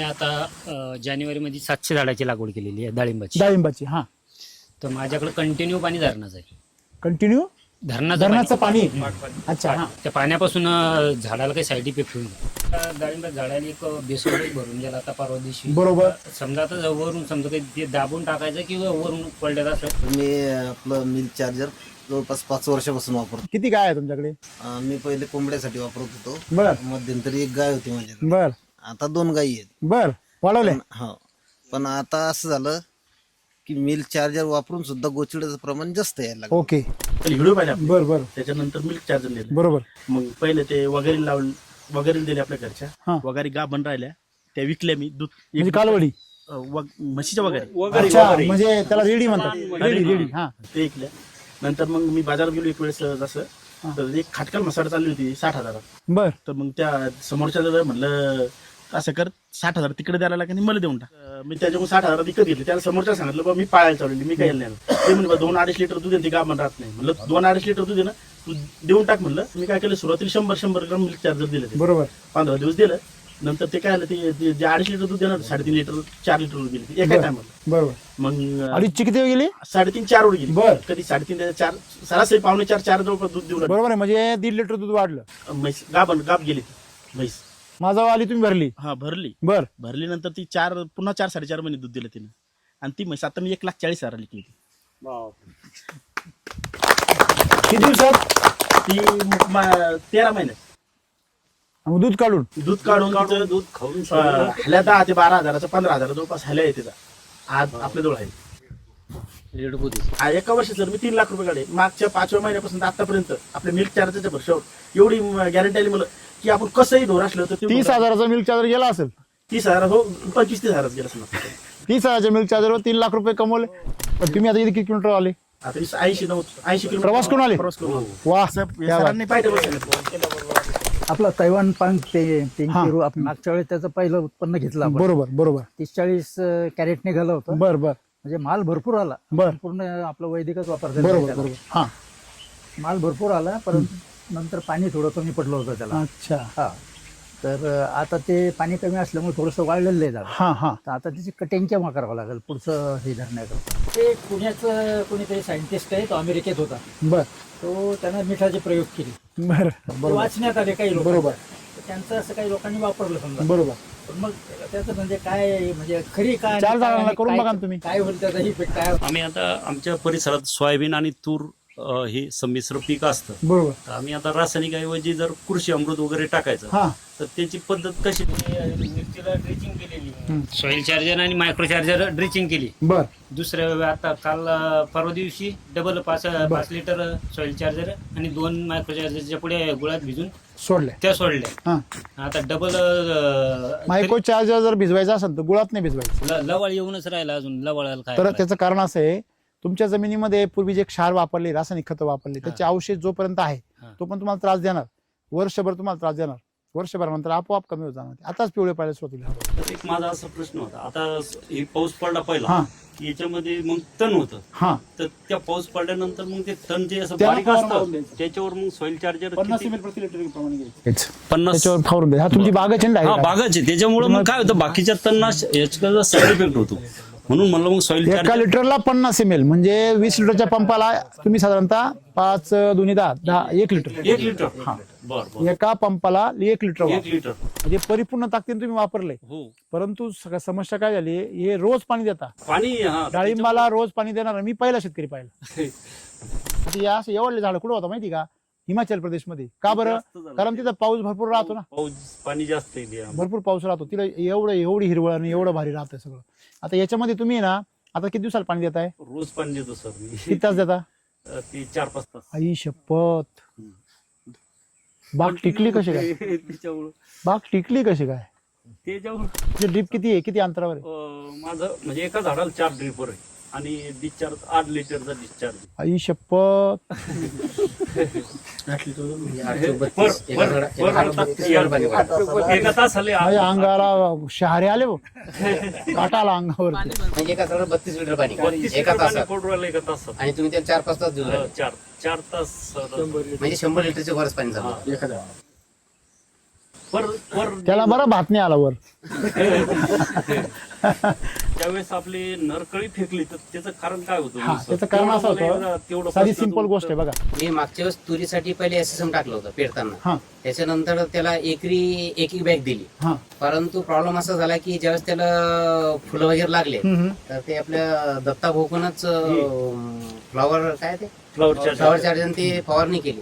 आता जानेवारीमध्ये 700 झाडाची लागवड केलेली आहे डाळिंबाची. डाळिंबाची. हा, तर माझ्याकडे कंटिन्यू पाणी धरणाचं आहे. कंटिन्यू धरणाचं पाणी. अच्छा. हा, त्या पाण्यापासून झाडाला काही साईड इफेक्ट होईल. डाळिंबाच्या झाडाला एक बेसोड भरून गेला आता परवा दिवशी. बरोबर. समजा आता वरून समजा काही ते दाबून टाकायचं किंवा वरून पडलेलं असं. मी आपलं मिल्क चार्जर जवळपास 5 वर्षापासून वापरतो. किती गाय आहे तुमच्याकडे? मी पहिले कोंबड्यासाठी वापरत होतो. बर मध्यंतरी एक गाय होती माझ्याकडे. बर आता 2 गायी आहेत. बर वाढवले. हो, पण आता असं झालं की मिल्क चार्जर वापरून सुद्धा गोचिड्याचं प्रमाण जास्त यायला लागलं. ओके. व्हिडिओ पाहिला आपण. बर बर त्याच्यानंतर मिल्क चार्जर दिलं. बरोबर. मग पहिले ते वगैरे लावून वगैरे दिले आपल्या हा. घरच्या. वगैरे गाभण राहिल्या त्या विकल्या मी. दूध म्हणजे कालवडी. म्हशीच्या वगैरे अच्छा, म्हणजे त्याला रेडी म्हणतात. Ready ready. हा, ते विकल्या. नंतर मग मी बाजारात गेलो एक वेळेस जसं, तर एक खाटकल मसाला चालली होती 60,000. बर तर मग त्या समोरच्या म्हणलं असं कर, 60,000 तिकडे द्यायला लागेल आणि मला देऊन टाक. मी त्याच्याकडून 60,000 विकत घेतले. त्याला समोरच्या सांगितलं बा मी पाळायला चालवली, मी काही नाही. ते म्हणजे 2-2.5 लिटर दूध ते गाभण राहत नाही. म्हणलं 2-2.5 लिटर दूध आहे ना, तू देऊन टाक म्हणलं. मी काय केलं, सुरुवातीला 100 ग्राम मिल्क चार्जर दिलं. बरोबर. 15 दिवस दिलं. नंतर ते काय झालं, ते जे 2.5 लिटर दूध देणार 3.5 लिटर 4 लिटर दूध गेले एका टायमाला. बरोबर. मग अडीचची किती वेळ गेली? 3.5-4 वर गेली. बर. कधी 3.5 4 सरासरी 4.5 जवळपास दूध देऊ लागलं. बरोबर आहे, म्हणजे 1.5 लिटर दूध वाढलं. म्हैस गाभ गेली ती म्हैस. माझा वाली तुम्ही भरली. हा, भरली. बर. भरली नंतर ती पुन्हा 4-4.5 महिने दूध दिलं तिने. आणि ती म्हैस आता मी 1,40,000 लिखली होती. किती दिवसात? ती 13 महिन्यात मग दूध काढून. दूध काढून तिचं दूध खाऊन हल्या 10 ते 12,000 15,000 जवळपास हल्या आहे तिचा. आज आपल्या जवळ आहे. एका वर्षी सर मी 3 लाख रुपये काढले. मागच्या 5व्या महिन्यापासून आतापर्यंत आपल्या मिल्क चार्जरच्या भरशावर एवढी गॅरंटी आली मला की आपण कसंही ढोर असलं तर 30,000चा मिल्क चार्जर गेला असेल. 30,000 हो, 25-30,000 गेला समजा. 30,000च्या मिल्क चार्जरवर 3 लाख रुपये कमवले. पण तुम्ही आता किती किलोमीटर आले? आता 80 किलोमीटर प्रवास करून आले? प्रवास करून. वा. सरांनी पाहिजे बघ. आपला तैवान पान पेरू आपण मागच्या वेळेस त्याचं पहिलं उत्पन्न घेतलं आपण. बरोबर बरोबर. 30-40 कॅरेट निघालं होतं. बर बर. म्हणजे माल भरपूर आला. बर. पूर्ण आपलं वैदिकच वापरतात. बरोबर बरोबर. हा, माल भरपूर आला, परंतु नंतर पाणी थोडं कमी पडलं होतं त्याला. अच्छा. हा, तर आता ते पाणी कमी असल्यामुळे थोडंसं वाळलेलं आहे झाड. हा हा. तर आता त्याची कटिंग करावं लागेल पुढचं हे धरण्याकरता. ते पुण्याचं कोणीतरी सायंटिस्ट आहे, तो अमेरिकेत होता. बर. तो त्यानं मिठाचे प्रयोग केले. बर. ते वाचण्यात आले काही लोक. बरोबर. त्यांचं असं काही लोकांनी वापरलं समजा. बरोबर. पण मग त्याचं म्हणजे काय, म्हणजे खरी काय 4 जणांना करून बघा ना तुम्ही. काय होईल त्याचा इफेक्ट काय. आम्ही आता आमच्या परिसरात सोयाबीन आणि तूर हे संमिश्र पीक असतं. बरोबर. तर आम्ही आता रासायनिक ऐवजी जर कृषी अमृत वगैरे टाकायचं हा. तर त्याची पद्धत कशी? मिरचीला ड्रिचिंग केलेली, सॉइल चार्जर आणि मायक्रो चार्जर ड्रिचिंग केली. बर. दुसऱ्या आता काल परवा दिवशी डबल 5 लिटर सॉइल चार्जर आणि 2 मायक्रो चार्जरच्या पुढे गुळात भिजून सोडले. त्या सोडल्या. हा. आता डबल मायक्रो चार्जर जर भिजवायचा असेल तर गुळात नाही भिजवायचं. लवळ येऊनच राहिला अजून लवळाला काय. तर त्याचं कारण असं आहे, तुमच्या जमिनीमध्ये पूर्वी जे क्षार वापरले, रासायनिक खतं वापरले, त्याचे अवशेष जोपर्यंत आहे तो पण तुम्हाला त्रास देणार. वर्षभर तुम्हाला त्रास देणार. वर्षभरानंतर आपोआप कमी होत जाणार. आताच पिवळे पाहिजे सुरुवातीला. तर एक माझा असा प्रश्न होता, आता हे पाऊस पडला पहिला हा. की याच्यामध्ये मग तण होतं. हा. तर त्या पाऊस पडल्यानंतर मग ते तण जे असं त्या- बारीक असतं त्याच्यावर मग सॉइल चार्जर 50 ml प्रति लिटर प्रमाणे घ्यायचं. 50 त्याच्यावर फावरून द्या. हा, तुमची बागच आहे ना हा direct. बागाचे. त्याच्यामुळे मग काय होतं, बाकीच्या तणना याचा साईड इफेक्ट होतो. म्हणून म्हणलं मग सॉइल 1 चार्जर लिटरला 50 ml म्हणजे 20 लिटरच्या पंपाला तुम्ही साधारणतः 5 2 10 1 लिटर. 1 लिटर. बरं एका पंपाला 1 लिटर 1 वापर. लिटर. म्हणजे परिपूर्ण ताकदीने तुम्ही वापरले. हो, परंतु समस्या काय झाली, हे रोज पाणी देता. पाणी. हा, डाळिंबाला रोज पाणी देणार मी पहिला शेतकरी पाहिला. आता या असं एवढले झाड कुठं होता माहिती का? हिमाचल प्रदेशमध्ये. का बरं? जास्त झालं. कारण तिथं पाऊस भरपूर राहतो ना. पाऊस पाणी जास्त आहे. भरपूर पाऊस राहतो. तिला एवढी हिरवळ आणि एवढं भारी राहतं सगळं. आता याच्यामध्ये तुम्ही ना, आता किती दिवसाला पाणी देताय? रोज पाणी देतो सर मी. किती तास देता? ती 4-5 तास. आई शपथ. बाग टिकली कशी काय? त्याच्यामुळं बाग टिकली कशी काय? त्याच्यामुळं ड्रीप किती आहे? किती अंतरावर आहे? माझं म्हणजे एका झाडाला 4 ड्रिपर आहे आणि डिस्चार्ज 8 लिटरचा डिस्चार्ज. आई शपथ. एका तासाला माझ्या अंगाला शहारे आले भाऊ. काटा आला अंगावरती. म्हणजे एका झाडाला 32 लिटर पाणी एका तासात. पडू राहिलं एका तासात. आणि तुम्ही त्याला 4-5 तास देऊ राहिले. 4 तास. म्हणजे 100 लिटरचे वरच पाणी झालं. त्याला बरा भात नाही आला वर. त्यावेळेस आपली नरकळी फेकली तर त्याचं कारण काय होतं? हा, त्याचं कारण असं होतं, साधी सिंपल गोष्ट आहे बघा. मी मागच्या वेळेस तुरीसाठी पहिले एसएसएम टाकलं होतं पेरताना. हा त्याच्यानंतर त्याला एकरी एक बॅग दिली. हा परंतु प्रॉब्लेम असा झाला की ज्यावेळेस त्याला फुलं वगैरे लागले तर ते आपल्या दत्ता भाऊकडूनच फ्लॉवर काय ते फ्लॉवर चार्जर ते फवारणी केली.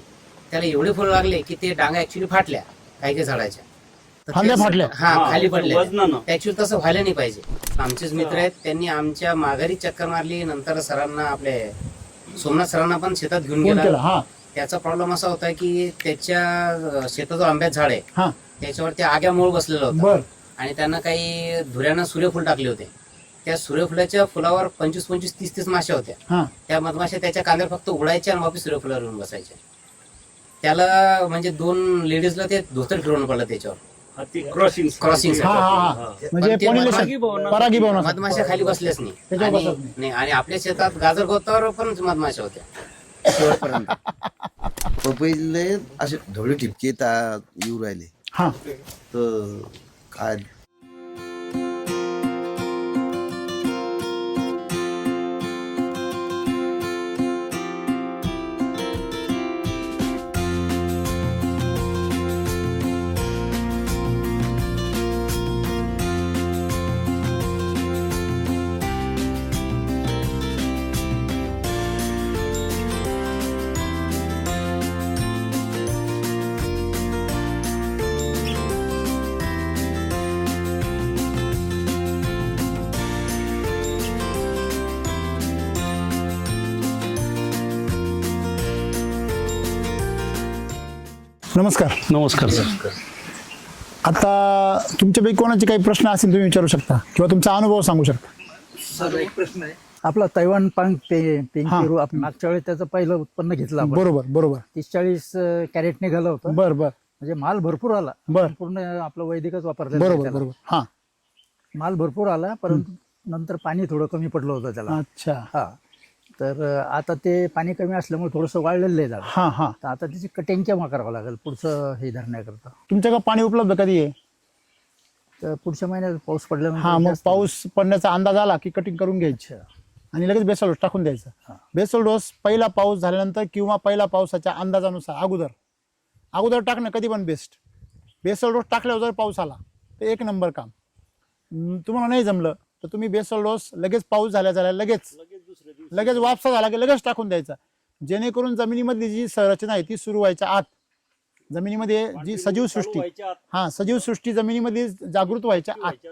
त्याला एवढे फुलं लागले की ते डांगा ऍक्च्युली फाटल्या काही झाडाच्या. तर फांद्या ते- फाटल्या? हा, खाली पडल्या. वजनानं. ऍक्च्युअली तसं व्हायला नाही पाहिजे. आमचेच मित्र आहेत, त्यांनी आमच्या माघारी चक्कर मारली. नंतर सरांना आपले सोमनाथ सरांना पण शेतात घेऊन फोन केला. गेला. हा त्याचा प्रॉब्लेम असा होता की त्याच्या शेताचं आंब्याचं झाड आहे, हा त्याच्यावरती आग्या मूळ बसलेला होता बर आणि त्यांना काही धुऱ्यानं सूर्यफूल टाकले होते. त्या सूर्यफुलाच्या फुलावर 25-30 माश्या होत्या. हा त्या मधमाश्या त्याच्या कांद्यावर फक्त उडायच्या आणि वापस सूर्यफुलावर येऊन बसायच्या. त्याला म्हणजे 2 लेडीजला ते धोतर फिरवणं पडलं त्याच्यावर क्रॉसिंग क्रॉसिंग. हा हा हा म्हणजे पण ते पॉलिनेशन परागीभवन असतं. मधमाश्या खाली बसल्याच नाही. त्याच्यावर बसत आणि नाही, आणि आपल्या शेतात गाजर गवतावर पण मधमाश्या होत्या शेवटपर्यंत. पपईले असे ढवळे ठिपके येऊ राहिले हा तर काय नमस्कार. नमस्कार सर. आता तुमच्यापैकी कोणाचे काही प्रश्न असतील तुम्ही विचारू शकता किंवा तुमचा अनुभव सांगू शकता. आपला तैवान पांग पेंग हा. पेरू आपण मागच्या वेळेस त्याचं पहिलं उत्पन्न घेतलं आपण. बरोबर बरोबर 30-40 कॅरेट निघालं होतं. बर बर म्हणजे माल भरपूर आला. बर पूर्ण आपलं वैदिकच वापरलं बरोबर बरोबर हा माल भरपूर आला, परंतु नंतर पाणी थोडं कमी पडलं होतं त्याला. अच्छा हा, तर आता ते पाणी कमी असल्यामुळे थोडंसं वाळलेलं आहे झाड. हा हा तर आता त्याची कटिंग केव्हा करावं लागेल पुढचं हे धरण्याकरता. तुमच्याकडे पाणी उपलब्ध कधी आहे? तर पुढच्या महिन्यात पाऊस हा पडल्यानंतर मग जास्त- पाऊस पडण्याचा अंदाज आला की कटिंग करून घ्यायची आणि लगेच बेसल डोस टाकून द्यायचा. बेसल डोस पहिला पाऊस झाल्यानंतर किंवा पहिला पावसाच्या अंदाजानुसार अगोदर टाकणं कधी पण बेस्ट. बेसल डोस टाकल्यावर जर पाऊस आला तर 1 नंबर काम. तुम्हाला नाही जमलं तर तुम्ही बेसल डोस लगेच पाऊस झाल्या लगेच वापसा झाला की लगेच टाकून द्यायचा, जेणेकरून जमिनीमधली जी संरचना आहे ती सुरू व्हायच्या आत, जमिनीमध्ये जी सजीव सृष्टी जमिनीमध्ये जागृत व्हायच्या आत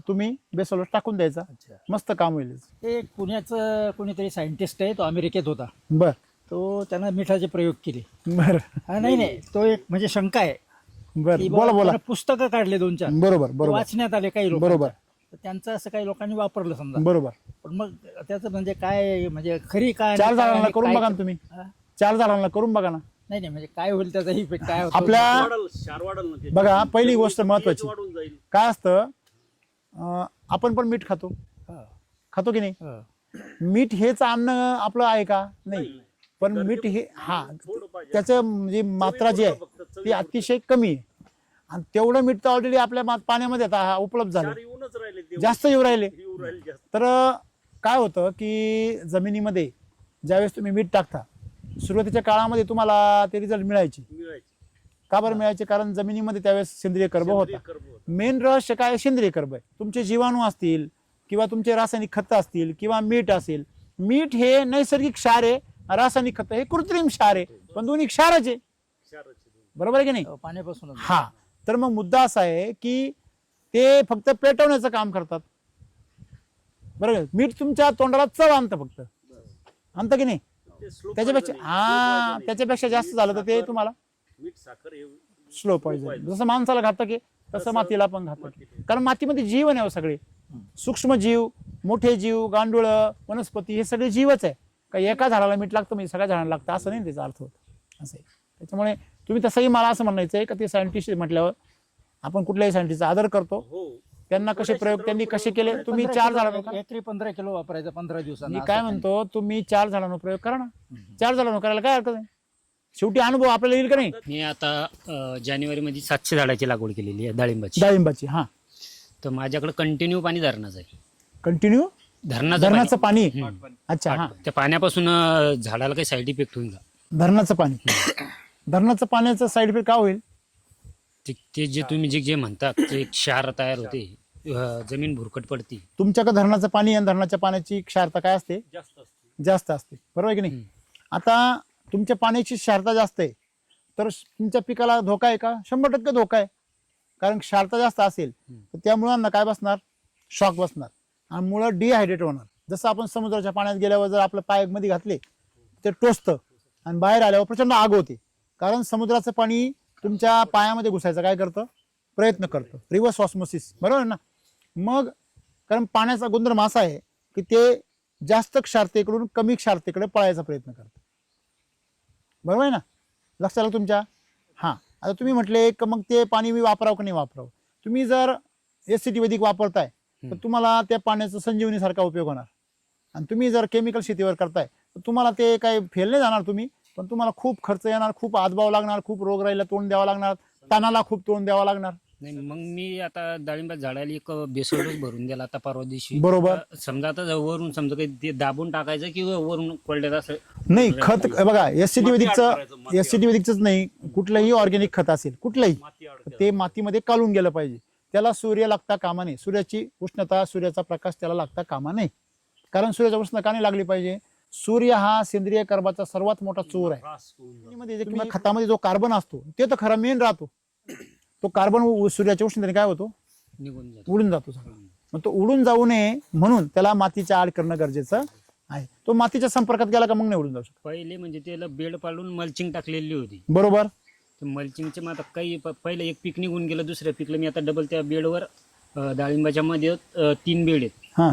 तुम्ही बेसल डोस टाकून द्यायचा. मस्त काम होईल. एक पुण्याचं कोणीतरी सायंटिस्ट आहे, तो अमेरिकेत होता. बर तो त्यानं मिठाचे प्रयोग केले. बर हा, नाही तो एक म्हणजे शंका आहे बर की बोला बोला. त्यानं पुस्तकं काढले 2-4 बरोबर बरोबर वाचण्यात आले काही लोक. बरोबर त्यांचं असं काही लोकांनी वापरलं समजा. बरोबर. पण मग त्याचं म्हणजे काय, म्हणजे खरी काय 4 काय झाडांना आणि करून काय- बघा ना तुम्ही. हा? 4 झाडांना करून बघा ना. नाही म्हणजे काय होईल त्याचा इफेक्ट काय होतो. आपल्या बघा पहिली गोष्ट महत्वाची काय असतं, आपण पण मीठ खातो की नाही? हा. मीठ हेच अन्न आपलं आहे का? नाही. पण मीठ हे त्याचं म्हणजे मात्रा जी आहे ती अतिशय कमी आहे आणि तेवढं मीठ तर ऑलरेडी आपल्या पाण्यामध्ये आता उपलब्ध झालं, जास्त येऊ राहिले. तर काय होतं की जमिनीमध्ये ज्यावेळेस तुम्ही मीठ टाकता सुरुवातीच्या काळामध्ये तुम्हाला ते रिझल्ट मिळायचे. का बरं मिळायचे? कारण जमिनीमध्ये त्यावेळेस सेंद्रिय कर्ब होता. मेन रहस्य काय? सेंद्रिय कर्ब आहे. तुमचे जीवाणू असतील किंवा तुमचे रासायनिक खतं असतील किंवा मीठ असेल. मीठ हे नैसर्गिक क्षार आहे, रासायनिक खत हे कृत्रिम क्षार आहे, पण दोन्ही क्षारच आहे. बरोबर आहे की नाही? पाण्यापासून. हा, तर मग मुद्दा असा आहे की ते फक्त पेटवण्याचं काम करतात. बरोबर. मीठ तुमच्या तोंडाला चव आणतं, फक्त आणतं की नाही? त्याच्यापेक्षा जास्त झालं तर ते तुम्हाला स्लो पॉइझन. जसं माणसाला घातक आहे तसं मातीला पण घातक आहे. कारण मातीमध्ये जीवन आहे सगळे, सूक्ष्म जीव, मोठे जीव, गांडूळ, वनस्पती हे सगळे जीवच आहे. काही एका झाडाला मीठ लागतं म्हणजे सगळ्या झाडाला लागतं असं नाही त्याचा अर्थ होत. असं आहे. त्याच्यामुळे तुम्ही तसंही मला असं म्हणायचं आहे का ते सायंटिस्ट म्हटल्यावर आपण कुठल्याही सायंटिस्टचा आदर करतो. त्यांना कसे प्रयोग त्यांनी कसे केले. तुम्ही 4 झाडांवर एकरी 15 किलो वापरायचं 15 दिवसांना. मी काय म्हणतो, तुम्ही 4 झाडांवर प्रयोग करा ना. 4 झाडांवर करायला काय हरकत आहे? शेवटी अनुभव आपल्याला येईल का नाही. मी आता जानेवारीमध्ये 700 झाडाची लागवड केलेली आहे डाळिंबाची. डाळिंबाची हा तर माझ्याकडे कंटिन्यू पाणी धरणाचं आहे. कंटिन्यू धरणाचं पाणी. अच्छा हा त्या पाण्यापासून झाडाला काही साईड इफेक्ट होईल का? धरणाचं पाणी. धरणाचं पाण्याचं साईड इफेक्ट का होईल. ते जे तुम्ही जे म्हणता ते क्षार तयार होते, जमीन भुरकट पडते. तुमच्याकडे धरणाचं पाणी आणि धरणाच्या पाण्याची क्षारता काय असते. जास्त असते बरोबर आहे की नाही. आता तुमच्या पाण्याची क्षारता जास्त आहे तर तुमच्या पिकाला धोका आहे का. 100% धोका आहे. कारण क्षारता जास्त असेल तर त्या मुळांना काय बसणार, शॉक बसणार आणि मुळं डिहायड्रेट होणार. जसं आपण समुद्राच्या पाण्यात गेल्यावर जर आपलं पाय मध्ये घातले ते टोचतं आणि बाहेर आल्यावर प्रचंड आग होते. कारण समुद्राचं पाणी तुमच्या पायामध्ये घुसायचा काय करतं, प्रयत्न करतं, रिव्हर्स ऑस्मोसिस बरोबर ना. मग कारण पाण्याचा गुणधर्म असा आहे की ते जास्त क्षारतेकडून कमी क्षारतेकडे पळायचा प्रयत्न करतं. बरोबर आहे ना, लक्षात आलं तुमच्या. हां, आता तुम्ही म्हटले की मग ते पाणी मी वापरावं की नाही वापरावं. तुम्ही जर एससीटी वैदिक वापरताय तर तुम्हाला त्या पाण्याचा संजीवनीसारखा उपयोग होणार. आणि तुम्ही जर केमिकल शेतीवर करताय तर तुम्हाला ते काही फेल नाही जाणार तुम्ही, पण तुम्हाला खूप खर्च येणार, खूप आजबाव लागणार, खूप रोगराईला तोंड द्यावं लागणार, तानाला खूप तोंड द्यावं लागणार. नाही मग मी आता डाळिंबात झाडाला एक बेसल डोस भरून दिला आता परवा दिवशी. बरोबर. समजा आता वरून समजा काही ते दाबून टाकायचं किंवा वरून कोरड्यात असं नाही खत बघा एससीटी वैदिकच नाही, कुठलंही ऑर्गॅनिक खत असेल कुठलंही ते मातीमध्ये काढून गेलं पाहिजे. त्याला सूर्य लागता कामा नये, सूर्याची उष्णता, सूर्याचा प्रकाश त्याला लागता कामा नये. कारण सूर्याची उष्णता का नाही लागली पाहिजे. सूर्य हा सेंद्रिय कर्बाचा सर्वात मोठा चोर आहे. खतामध्ये जो कार्बन असतो ते तर खरा मेन राहतो. तो कार्बन सूर्याच्या उष्णतेने काय होतो, निघून जातो, उडून जातो सगळं. मग तो उडून जाऊ नये म्हणून त्याला मातीच्या आड करणं गरजेचं आहे. तो मातीच्या संपर्कात गेला का मग नाही उडून जाऊ शकतो. पहिले म्हणजे त्याला बेड पाडून मल्चिंग टाकलेली होती. बरोबर. मल्चिंगचे मग आता काही पहिलं एक पीक निघून गेलं, दुसऱ्या पिकलं मी आता डबल त्या बेडवर डाळिंबाच्या मध्ये 3 बेड आहेत. हा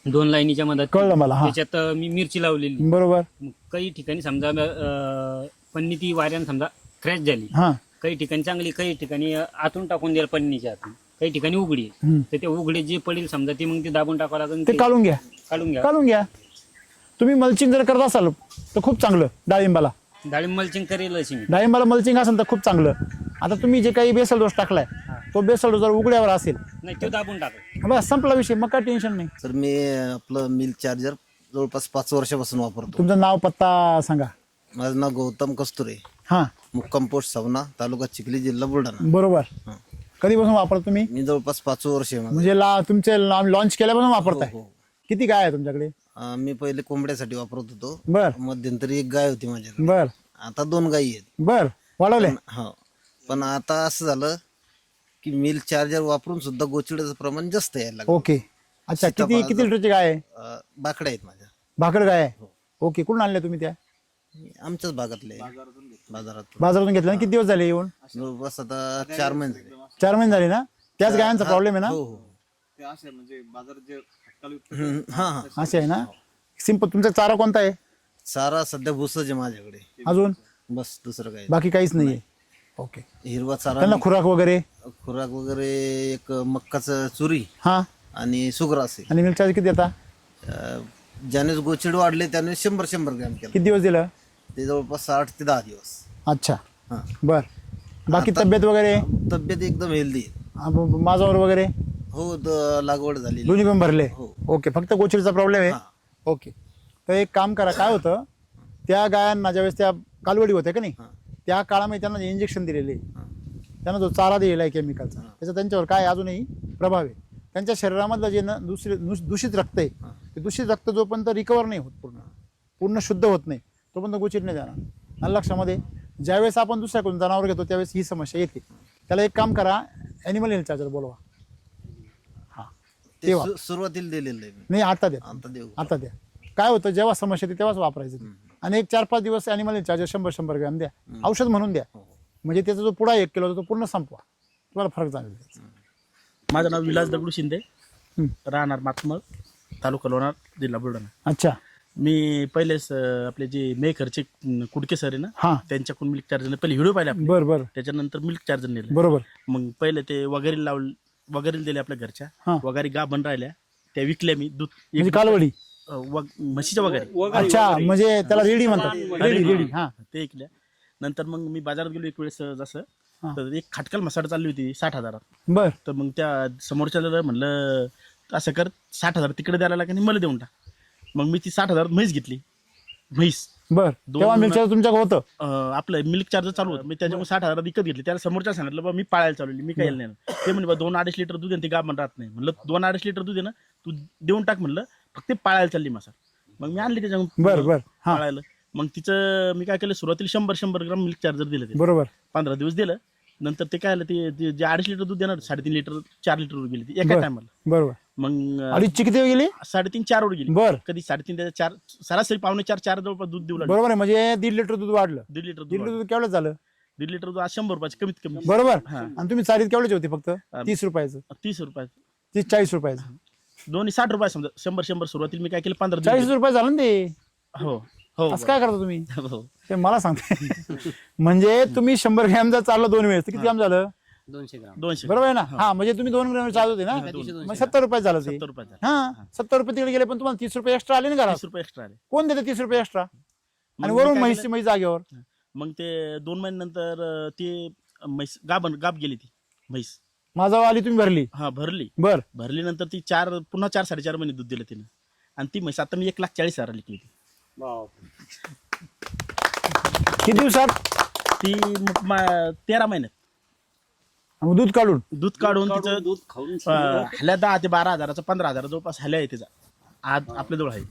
2 लाईनीच्या मध्ये कळलं मला. हा त्याच्यात मी मिरची लावलेली. बरोबर. मग काही ठिकाणी समजा पन्नी ती वाऱ्यानं समजा क्रॅश झाली. हा काही ठिकाणी चांगली, काही ठिकाणी आतून टाकून द्याल पन्नीच्या आतून, काही ठिकाणी उघडी आहे. हम्म. तर ते उघडे जे पडेल समजा ते मग ते दाबून टाकावं लागेल, ते काढून घ्या, काढून घ्या. तुम्ही मल्चिंग जर करत असाल तर खूप चांगलं. डाळिंबाला मल्चिंग करेल अशी मी. डाळिंबाला मल्चिंग असेल तर खूप चांगलं. आता तुम्ही जे काही बेसल डोस टाकलाय तो बेसल डोस जर उघड्यावर असेल नाही तो दाबून टाका, बस संपला विषय, मग काय टेन्शन नाही. तर मी आपलं मिल्क चार्जर जवळपास 5 वर्षापासून वापरतो. तुमचं नाव पत्ता सांगा. माझं नाव गौतम कस्तुरे, हा मुक्काम पोस्ट सवना, तालुका चिखली, जिल्हा बुलढाणा. बरोबर. कधीपासून वापरता तुम्ही. मी जवळपास 5 वर्ष आहे माझं. म्हणजे तुमचे लॉन्च केल्यापासून वापरताय. हो, हो. किती गाय आहे तुमच्याकडे. मी पहिले कोंबड्यासाठी वापरत होतो. बर मध्यंतरी एक गाय होती माझ्याकडे. बर आता 2 गायी आहेत. बर वाढवले. हो, पण आता असं झालं की मिल्क चार्जर वापरून सुद्धा गोचिड्याचं प्रमाण जास्त यायला लागलं. ओके. अच्छा, किती लिटरची गाय आहे. बाकड्या आहेत माझ्या. भाकड गाय आहे. ओके. कुठून आणल्या तुम्ही त्या. आमच्याच भागातले, बाजारात. बाजारातून घेतल्या. किती दिवस झाले येऊन. जवळपास आता 4 महिने झाले. 4 महिने झाले ना. त्याच गायांचा प्रॉब्लेम आहे ना. हो हो. हा हा. असे आहे ना. सिंपल. तुमचा चारा कोणता आहे. चारा सध्या भुसच आहे माझ्याकडे. अजून बस दुसरं काही बाकी काहीच नाहीये. ओके. हिरवा चारा. त्यांना खुराक वगैरे. खुराक वगैरे एक मक्काचं चुरी हा आणि सुग्रास आहे. आणि मिल्क चार्ज किती देता. ज्याने गोचिड वाढले त्याने 100 ग्रॅम केलं. किती दिवस दिलं. ते जवळपास 8 ते 10 दिवस. अच्छा. हा. बर. बाकी तब्येत वगैरे. तब्येत एकदम हेल्दी. माझ्यावर वगैरे. हो, लागवड झाली. दोन्ही पण भरले. हो. ओके. फक्त गोचिडचा प्रॉब्लेम आहे. हा. ओके. तर एक काम करा. काय होतं त्या गायांना ज्यावेळेस त्या कालवडी होत्या का नाही हा. त्या काळामध्ये त्यांना इंजेक्शन दिलेले, त्यांना जो चारा दिलेला आहे केमिकलचा, त्याचा त्यांच्यावर काय अजूनही प्रभाव आहे. त्यांच्या शरीरामधलं जे दूषित रक्त आहे ते दूषित रक्त जोपर्यंत रिकवर नाही होत, पूर्ण शुद्ध होत नाही तोपर्यंत गोचिड नाही जाणार. आणि लक्षामध्ये ज्यावेळेस आपण दुसऱ्याकडून जनावर घेतो त्यावेळेस ही समस्या येते. त्याला एक काम करा, ॲनिमल हेल्थ चार्जर बोलवा. हा ते तेव्हा सुरुवातीला दिलेलं आहे. नाही आता द्या. आता देऊ. आता द्या. काय होतं जेव्हा समस्या येते तेव्हाच वापरायचं ते. आणि एक 4-5 दिवस ॲनिमल हेल्थ चार्जर 100 ग्रॅम द्या. औषध म्हणून द्या. म्हणजे त्याचा जो पुढा 1 किलो तो पूर्ण संपवा. तुम्हाला फरक जाणवेल. माझं नाव विलास दगडू शिंदे, राहणार मातमळ, तालुका लोणार, जिल्हा बुलढाणा. अच्छा. मी पहिलेच आपले जे मेकरचे कुडके सर आहे ना, हा. त्यांच्याकडून मिल्क चार्जर पहिले व्हिडिओ पाहिले आपले. बर बर. त्याच्यानंतर मिल्क चार्जर नेलं. बरोबर. मग पहिले ते वगैरे वगैरे दिले आपल्या हा. घरच्या. वगैरे गाभण राहिल्या त्या विकल्या मी. दूध म्हणजे कालवडी. म्हशीच्या वगैरे अच्छा. म्हणजे त्याला रेडी म्हणतात. रेडी. हा. ते ऐकल्या. नंतर मग मी बाजारात गेलो एक वेळेस जसं हा. तर एक खटकल मसाड चालली होती 60,000. बर तर मग त्या समोरच्याला म्हणलं असं कर 60,000 तिकडे द्यायला लागेल आणि मला देऊन टाक. मग मी ती 60,000 म्हैस घेतली. म्हैस बर तेव्हा मिल्क तुमच्याकडे होतं आपलं मिल्क चार्जर चालू होतं. मी त्याच्यामुळे 60,000 विकत घेतली. त्याला समोरच्या सांगितलं बा मी पाळायला चालवली, मी काय नाही. ते म्हणजे 2-2.5 लिटर दूध आहे ते गाभण राहत नाही. म्हणलं 2-2.5 लिटर दूध आहे ना तू देऊन टाक म्हणलं, फक्त पाळायला चालली मासा. मग मी आणली बर त्याच्या बर हा पाळायला. मग तिचं मी काय केलं सुरुवातीला 100 ग्राम मिल्क चार्जर दिलं ते. बरोबर 15 दिवस दिलं. नंतर ते काय आलं ते जे 2.5 लिटर दूध देणार 3.5 लिटर 4 लिटर वर गेली ती एका बर. टायमाला. बरोबर मग अडीचची किती वेळ गेली 3.5-4 वर गेली. बर कधी 3.5 त्याच्या 4 सरासरी 4 जवळपास दूध देऊ लागली. बरोबर आहे म्हणजे 1.5 लिटर दूध वाढलं. 1.5 लिटर 1.5 दूध दूध केवढं झालं 1.5 लिटर दूध आज 100 रुपयाचे कमीत कमी. बरोबर हा. आणि तुम्ही चारीत केवढ्याचे होते फक्त 30 रुपयाचं 30 रुपयाचं 30-40 रुपयाचं दोन्ही 60 रुपये समजा 100 सुरुवातीला मी काय केलं 15 40 रुपये झालं ना ते हो हो असं काय करता तुम्ही हो. ते मला सांगते म्हणजे तुम्ही 100 ग्रॅम जर चाललं 2 वेळेस तर किती ग्रॅम झालं 200 ग्राम 200 बरोबर आहे ना हा म्हणजे तुम्ही 2 ग्रॅम चालत होते ना एका दिवशी 200 मग 70 रुपये झालं ते 70 रुपये हा 70 रुपये तिकडे गेले पण तुम्हाला 30 रुपये एक्स्ट्रा आले ना घरात 30 रुपये एक्स्ट्रा आले. कोण देते 30 रुपये एक्स्ट्रा मग आणि मी वरून काय म्हैस केलं? म्हैस जागेवर मग ते 2 महिन्यानंतर ते म्हैस गाब गेली ती म्हैस. माझा आली तुम्ही भरली हा भरली बर नंतर ती पुन्हा 4-4.5 महिने दूध दिलं तिनं. आणि ती म्हैस आता मी 1,40,000 लिखली होती. किती दिवसात ती 13 महिन्यात मग दूध काढून दूध काढून तिचं दूध खाऊन हल्या 10 ते 12,000 15,000 जवळपास हल्या आहे तिचा आज आपल्याजवळ आहे.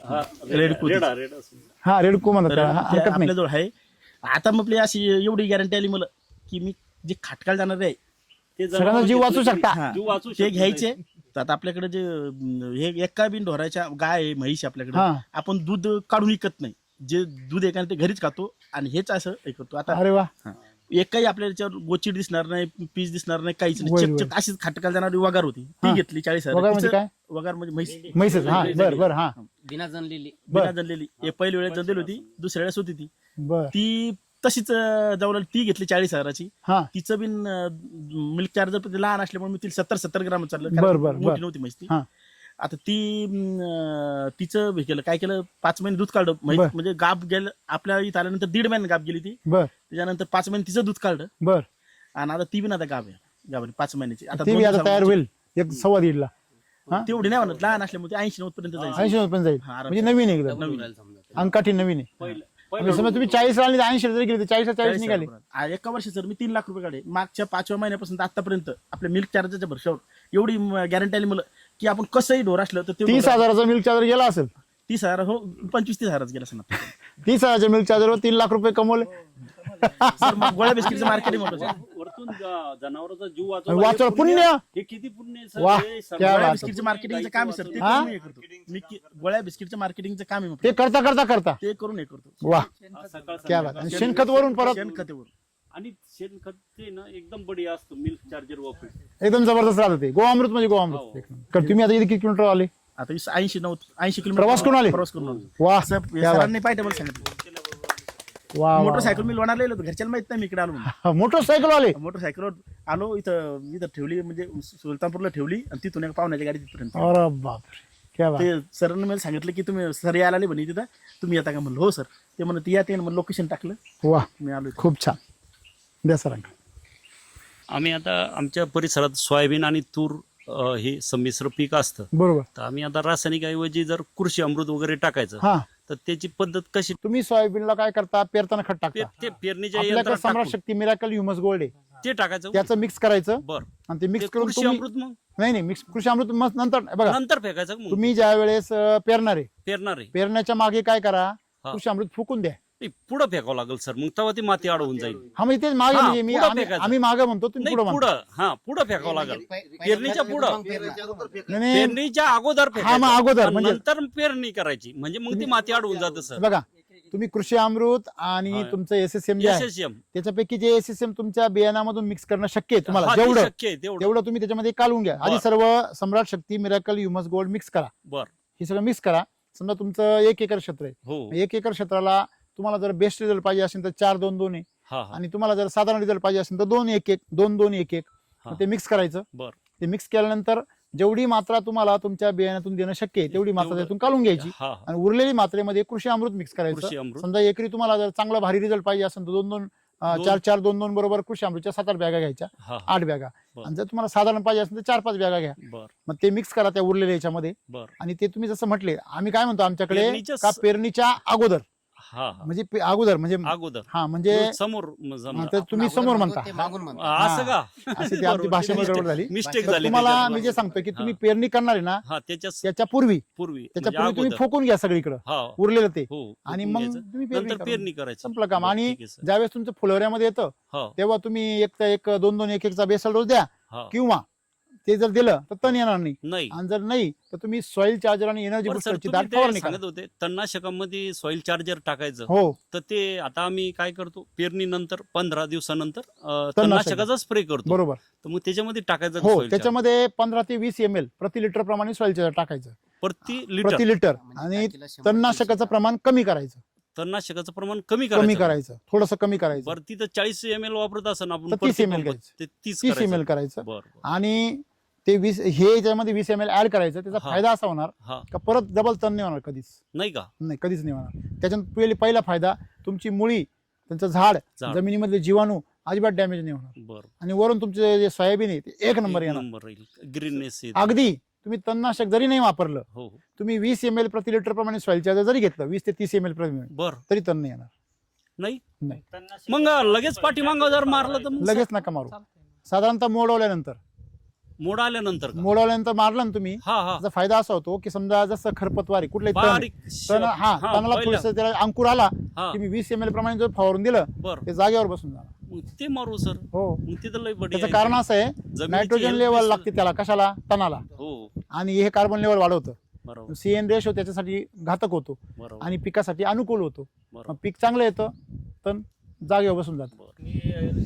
हा, रेडकू रेडा असं. हा रेडको म्हणतात तर त्याला, हा, ते हरकत नाही आपल्याजवळ आहे. आता मग आपली अशी एवढी गॅरंटी आली मला की मी जे खाटकाल जाणार आहे ते सगळ्यांना जनावर जीव वाचू घेतलं शकता. तरी जीव वाचू ते शकता. घ्यायचे. तर आता आपल्याकडे जे हे एका बिन ढोराच्या गाय आहे म्हैस आहे आपल्याकडे हा आपण दूध काढून विकत नाही. जे दूध एका ते घरीच खातो आणि हेच असं हे करतो. आता अरे वा एकही आपल्या याच्यावर गोचीड दिसणार नाही, पीस दिसणार नाही, काहीच नाही. होय, चकचक अशीच खाटकाल जाणारी वगार होती ती हा. घेतली 40,000. वगार म्हणजे तिचं- काय वगार म्हणजे म्हैस म्हैसच हा बर बर हा बिना जनलेली बिना जनलेली. पहिली वेळेस जनलेली होती, दुसऱ्या वेळेस होती ती बर ती तशीच जवळ ती घेतली 40,000ची. हा तिचं बिन मिल्क चार्जर पण ते लहान असल्यामुळे मी तिला 70 ग्राम चाललं बर, कारण बर, मोठी बर. नव्हती म्हैस ती. हा. आता ती तिचं हे केलं काय केलं 5 महिने दूध काढलं म्हैस. बर. म्हणजे गाप गेलं आपल्या इथं आल्यानंतर 1.5 महिने गाप गेली ती. बर त्याच्यानंतर 5 महिने तिचं दूध काढलं बर आणि आता ती बिन आता गाप आहे गाभ 5 महिन्याची. आता ती 2 बी आता दिवसापूर्वी- तयार होईल 1.15 ला हा तेवढी नाही म्हणत लहान असल्यामुळे 80-90 पर्यंत जायचं. 80 पण जाईल हा, आराम. म्हणजे नवीन आहे एकदम नवीन. अंकाठी नवीन आहे पहिलं म्हणजे समजा तुम्ही 40 ला आणि 80 जरी गेले 40 निघाले एका वर्षी सर मी 3 लाख रुपये काढले. मागच्या 5व्या महिन्यापासून तर आतापर्यंत आपल्या मिल्क चार्जरच्या भरशावर एवढी गॅरंटी आली मला की आपण कसंही ढोर असलं तर ते 30,000चा मिल्क चार्जर गेला असेल 30,000 हो 25-30,000 गेला असं 30,000च्या मिल्क चार्जरवर 3 लाख रुपये कमवले सर मग गोळ्या बिस्किटचं मार्केटिंग होतं. वरतून जनावरांचा जीव वाचवलं, वाचवला. पुण्य. हे किती पुण्य आहे, सर. वाह, हे सगळं क्या गोळ्या बात. बिस्किटचं मार्केटिंगचं काम आहे सर ते हा? करून हे करतो मी गोळ्या बिस्किटचं मार्केटिंगचं काम आहे ते म्हटलं. करता करता करता ते करून हे करतो वा हा, सकाळ क्या बात आणि शेणखत वरून परत शेणखतेवर. आणि शेणखत ते ना एकदम बढिया असतं मिल्क चार्जर वापरून. एकदम जबरदस्त राहत ते गोअमृत म्हणजे गोअमृत हो. एक नंबर. कारण तुम्ही आता इथे किती किलोमीटर आले आता 80 किलोमीटर प्रवास करून आले? प्रवास करून आलो. वा असं क्या बात. सरांनी पाहिजे मला सांगितलं. वा वा, मोटरसायकल मी लोणारला गेलो होतो घरच्याला माहित नाही मी इकडे आलो म्हणून. वा. मोटरसायकल आले मोटरसायकलवर आलो इथं ठेवली म्हणजे सुलतानपूरला ठेवली आणि तिथून एका पाहुण्याच्या गाडी तिथपर्यंत. अरे बापरे क्या बात ते सरांनी मला सांगितलं की तुम्ही सर यायला आले म्हणे तिथं तुम्ही येता का म्हणलं हो सर. ते म्हणत या ते म्हणलं लोकेशन टाकलं वा मी आलो इथं. खूप छान द्या सरांना आम्ही आता आमच्या परिसरात सोयाबीन आणि तूर हे संमिश्र पीक असतं. बरोबर तर आम्ही आता रासायनिक ऐवजी जर कृषी अमृत वगैरे टाकायचं हा तर त्याची पद्धत कशी तुम्ही सोयाबीनला काय करता पेरताना खत टाकता ते पेरणीच्या आपल्याकडे यंत्रात सम्राट टाकून शक्ती मिराकल ह्युमस गोल्ड आहे ते टाकायचं. त्याचं मिक्स करायचं बर आणि ते मिक्स ते करून कृषी तुम्ही अमृत मग नाही नाही मिक्स कृषी अमृत मस्त नंतर बघा नंतर फेकायचं मग तुम्ही ज्या वेळेस पेरणार आहे पेरणार आहे. पेरण्याच्या मागे काय करा हा. कृषी अमृत फुकून द्या नाही, पुढं फेकावं लागेल सर मग तेव्हा ती माती अडवून जाईल. हा म्हणजे तेच मागे हा, म्हणजे मी पुढं आम्ही फेकायचं. आम्ही मागे म्हणतो तुम्ही नाही पुढे म्हणतो पुढं पुढं फेकावं लागेल. पेरणीच्या पुढं नाही, नाही पेरणीच्या अगोदर हा, मग फेकायचं. अगोदर आणि म्हणजे- नंतर पेरणी करायची म्हणजे मग ती माती अडवून जातं सर. बघा तुम्ही कृषी अमृत आणि हा. तुमचं एसएसएम जे आहे SSM. त्याच्यापैकी जे एसएसएम तुमच्या बियाणामधून मिक्स करणं शक्य आहे तुम्हाला हा, ते जेवढं शक्य आहे तेवढं. तेवढं तुम्ही त्याच्यामध्ये काढून घ्या आधी बर. सर्व सम्राट शक्ती मिराकल ह्युमस गोल्ड मिक्स करा बर हे सगळं मिक्स करा. समजा तुमचं 1 एकर क्षेत्र आहे हो 1 एकर क्षेत्राला तुम्हाला जर बेस्ट रिझल्ट पाहिजे असेल तर 4-2-2 आहे हा हा आणि तुम्हाला जर साधारण रिझल्ट पाहिजे असेल तर 2-1-1 2-2-1-1 हा. ते मिक्स करायचं. बर ते मिक्स केल्यानंतर जेवढी मात्रा तुम्हाला तुमच्या बियाण्यातून देणं शक्य आहे तेवढी मात्रा त्यातून काढून घ्यायची हा आणि उरलेली मात्रेमध्ये कृषी अमृत मिक्स कृषी करायचं. अमृत समजा एकरी तुम्हाला जर चांगला भारी रिझल्ट पाहिजे असेल तर 4-4-2-2 बरोबर कृषी अमृतच्या 7-8 बॅगा घ्यायच्या, हा 8 बॅगा. बरं. आणि जर तुम्हाला साधारण पाहिजे असेल तर 4-5 बॅगा घ्या. बर मग ते मिक्स करा त्या उरलेल्या याच्यामध्ये. बर आणि ते तुम्ही जसं म्हटले आम्ही काय म्हणतो आमच्याकडे पेरणीच्या का पेरणीच्या अगोदर हा हा म्हणजे अगोदर म्हणजे अगोदर हा म्हणजे समोर हा, तर तुम्ही समोर म्हणता ते मागून म्हणतो. असं का अशी ती आमची भाषेमध्ये गडबड झाली. मिस्टेक तर झाली तुम्हाला त्याच्यात. मी जे सांगतोय की तुम्ही हा. पेरणी करणार आहे ना हा त्याच्या त्याच्या पूर्वी पूर्वी तुम्ही अगोदर. फोकून घ्या सगळीकडे हा उरलेलं ते हो आणि फुकून मग घ्यायचं. तुम्ही नंतर करा. पेरणी करायची संपलं काम. बरं, आणि ठीक आहे, सर. ज्यावेळेस तुमचं फुलवऱ्यामध्ये येतं हो तेव्हा तुम्ही एक 2-2-1-1चा बेसल डोस द्या हा किंवा ते जर दिलं तर तण येणार नाही. नाही आणि जर नाही तर तुम्ही सॉइल चार्जर आणि एनर्जी बरं सर, बुस्टरची तुम्ही दाट ते फवारणी करा. सांगत होते तणनाशकामध्ये सॉइल चार्जर टाकायचं हो तर ते आता आम्ही काय करतो पेरणीनंतर 15 दिवसानंतर तणनाशक. तणनाशकाचा स्प्रे करतो बरोबर. तर मग त्याच्यामध्ये टाकायचं हो soil charger. त्याच्यामध्ये 15 ते 20 ml प्रति लिटर प्रमाणे सॉइल चार्जर टाकायचं प्रति लिटर प्रति लिटर. म्हणजे आणि टाकीला 100 तणनाशकाचं प्रमाण कमी करायचं. तणनाशकाचं प्रमाण कमी कमी करायचं करायचं थोडंसं कमी करायचं. बरं तिथं 40 ml वापरत असं आपण तर 30 ml पंप- घ्यायचं. ते 30 30 करायचं. ml करायचं. बरं आणि ते 20 हे याच्यामध्ये 20 ml ऍड करायचं. त्याचा हा. फायदा असा होणार हा का परत डबल तण नाही होणार कधीच. नाही का नाही कधीच नाही होणार. त्याच्यात पहिला फायदा तुमची मुळी त्यांचं झाड झाड. जमिनीमधले जीवाणू अजिबात डॅमेज नाही होणार. बरं आणि वरून तुमचे जे सोयाबीन आहे ते एक नंबर एक येणार. नंबर राहील ग्रीननेस अगदी तुम्ही तणनाशक जरी नाही वापरलं हो तुम्ही 20 ml प्रति लिटर प्रमाणे सॉइल चार्जर जरी घेतलं 20 ते 30 ml प्रमाणे बर तरी तण नाही येणार. नाही नाही मग लगेच पाठीमागं जर मारलं तर मग लगेच नका मारू. साधारणतः मोडवल्यानंतर मोड आल्यानंतर का? मोडवल्यानंतर मारलं ना तुम्ही हा हा त्याचा फायदा असा होतो की समजा जसं खरपतवारी कुठलाही बारीक तण हा, तणाला पहिलं. थोडंसं त्याला अंकुर आला हा की मी 20 ml प्रमाणे जर फवारून दिलं बर ते जागेवर बसून जाणार. मग ते मारू सर हो मग तिथं लय बढिया त्याचं आहे. कारण असं आहे जमिनीची नायट्रोजन health लेवल is- लागते त्याला कशाला तणाला. हो आणि हे कार्बन लेवल वाढवतं. बरोबर सीएन रेशो त्याच्यासाठी घातक होतो बरोबर आणि पिकासाठी अनुकूल होतो. बरोबर मग पीक चांगलं येतं तर जागेवर बसून जातं. मी